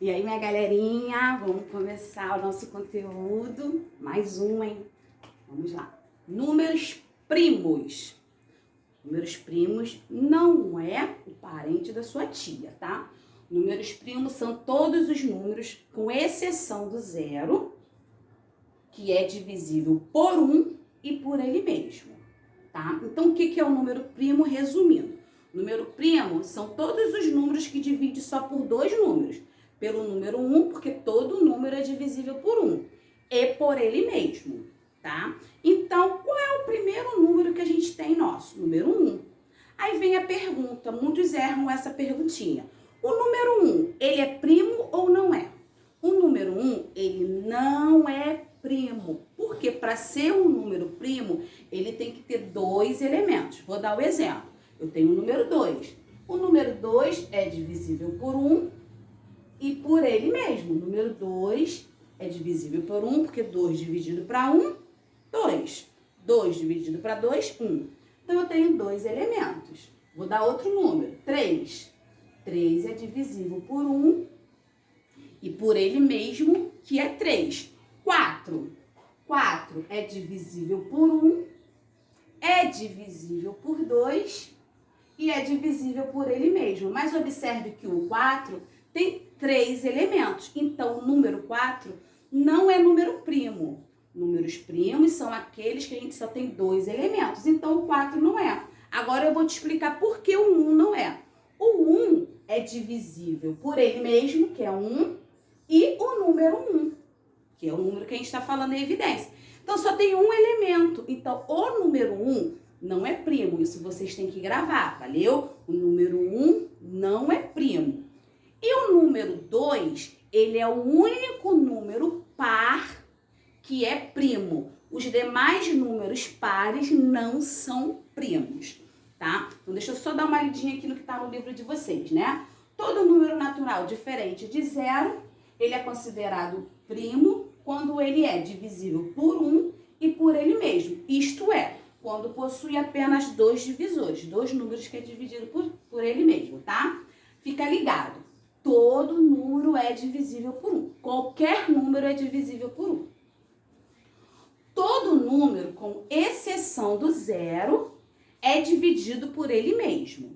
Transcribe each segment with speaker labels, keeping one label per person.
Speaker 1: E aí, minha galerinha, vamos começar o nosso conteúdo. Mais um, hein? Vamos lá. Números primos. Números primos não é o parente da sua tia, tá? Números primos são todos os números, com exceção do zero, que é divisível por 1 e por ele mesmo, tá? Então, o que é o número primo? Resumindo, número primo são todos os números que dividem só por dois números. Pelo número 1, porque todo número é divisível por 1. E por ele mesmo, tá? Então, qual é o primeiro número que a gente tem nosso? Número 1. Aí vem a pergunta, muitos erram essa perguntinha. O número 1, ele é primo ou não é? O número 1, ele não é primo. Porque para ser um número primo, ele tem que ter dois elementos. Vou dar o exemplo. Eu tenho o número 2. O número 2 é divisível por 1 e por ele mesmo. O número 2 é divisível por 1, porque 2 dividido para 1, 2. 2 dividido para 2, 1. Então, eu tenho dois elementos. Vou dar outro número, 3. 3 é divisível por 1 e por ele mesmo, que é 3. 4. 4 é divisível por 1, é divisível por 2 e é divisível por ele mesmo. Mas observe que o 4 tem 3 elementos. Então, o número 4 não é número primo. Números primos são aqueles que a gente só tem 2 elementos. Então, o 4 não é. Agora, eu vou te explicar por que o 1 não é. O 1 é divisível por ele mesmo, que é 1, e o número 1, que é o número que a gente está falando em evidência. Então, só tem um elemento. Então, o número 1 não é primo. Isso vocês têm que gravar, valeu? O número 1 não é primo. E o número 2, ele é o único número par que é primo. Os demais números pares não são primos, tá? Então, deixa eu só dar uma lidinha aqui no que está no livro de vocês, né? Todo número natural diferente de 0, ele é considerado primo quando ele é divisível por 1 e por ele mesmo. Isto é, quando possui apenas dois divisores, dois números que é dividido por ele mesmo, tá? Fica ligado. Todo número é divisível por 1. Qualquer número é divisível por 1. Todo número, com exceção do zero, é dividido por ele mesmo.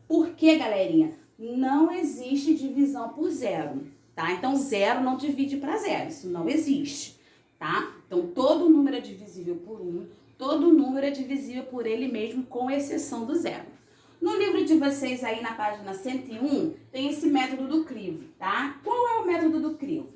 Speaker 1: Por quê, galerinha? Não existe divisão por zero, tá? Então, zero não divide para zero. Isso não existe, tá? Então, todo número é divisível por 1. Todo número é divisível por ele mesmo, com exceção do zero. No livro de vocês, aí na página 101, tem esse método do crivo, tá? Qual é o método do crivo?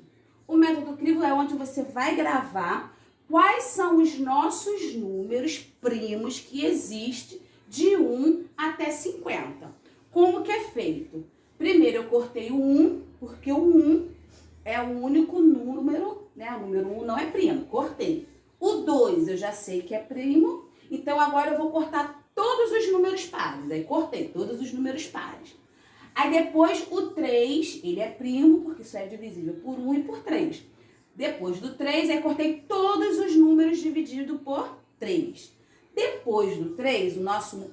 Speaker 1: O método do crivo é onde você vai gravar quais são os nossos números primos que existem de 1 até 50. Como que é feito? Primeiro eu cortei o 1, porque o 1 é o único número, né? O número 1 não é primo, cortei. O 2 eu já sei que é primo, então agora eu vou cortar todos os números pares. Aí cortei todos os números pares. Aí depois o 3, ele é primo, porque isso é divisível por 1 e por 3. Depois do 3, aí cortei todos os números divididos por 3. Depois do 3, o nosso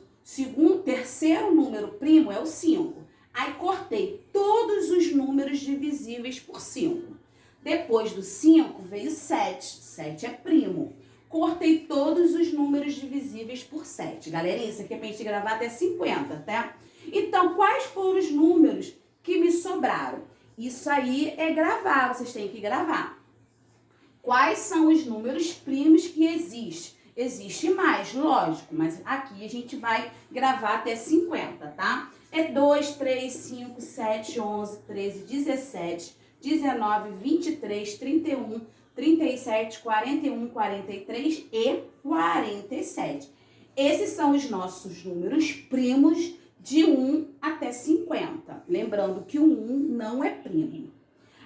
Speaker 1: terceiro número primo é o 5. Aí cortei todos os números divisíveis por 5. Depois do 5 veio 7. 7 é primo. Cortei todos os números divisíveis por 7. Galerinha, isso aqui é pra gente gravar até 50, tá? Então, quais foram os números que me sobraram? Isso aí é gravar, vocês têm que gravar. Quais são os números primos que existem? Existe mais, lógico, mas aqui a gente vai gravar até 50, tá? É 2, 3, 5, 7, 11, 13, 17, 19, 23, 31, 37, 41, 43 e 47. Esses são os nossos números primos de 1 até 50. Lembrando que o 1 não é primo.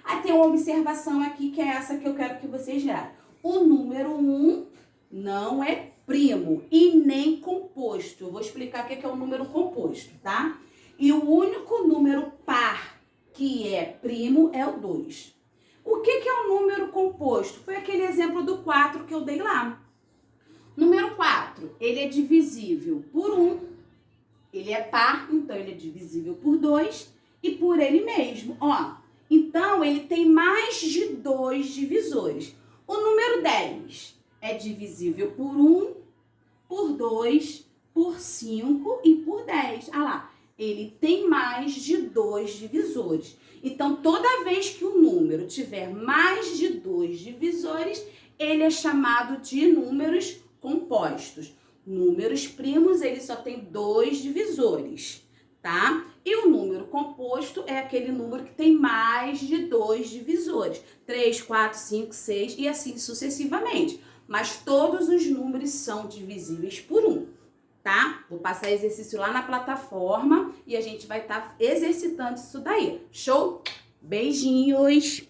Speaker 1: Aí tem uma observação aqui que é essa que eu quero que vocês gravem. O número 1 não é primo e nem composto. Eu vou explicar o que é o número composto, tá? E o único número par que é primo é o 2. O que é o número composto? Foi aquele exemplo do 4 que eu dei lá. Número 4, ele é divisível por 1. Ele é par, então ele é divisível por 2 e por ele mesmo, ó. Então, Então, ele tem mais de 2 divisores. O número 10 é divisível por 1, por 2, por 5 e por 10. Ah lá, ele tem mais de 2 divisores. Então, toda vez que o número tiver mais de 2 divisores, ele é chamado de números compostos. Números primos, ele só tem 2 divisores, tá? E o número composto é aquele número que tem mais de 2 divisores. 3, 4, 5, 6 e assim sucessivamente. Mas todos os números são divisíveis por 1, tá? Vou passar exercício lá na plataforma e a gente vai estar exercitando isso daí. Show? Beijinhos!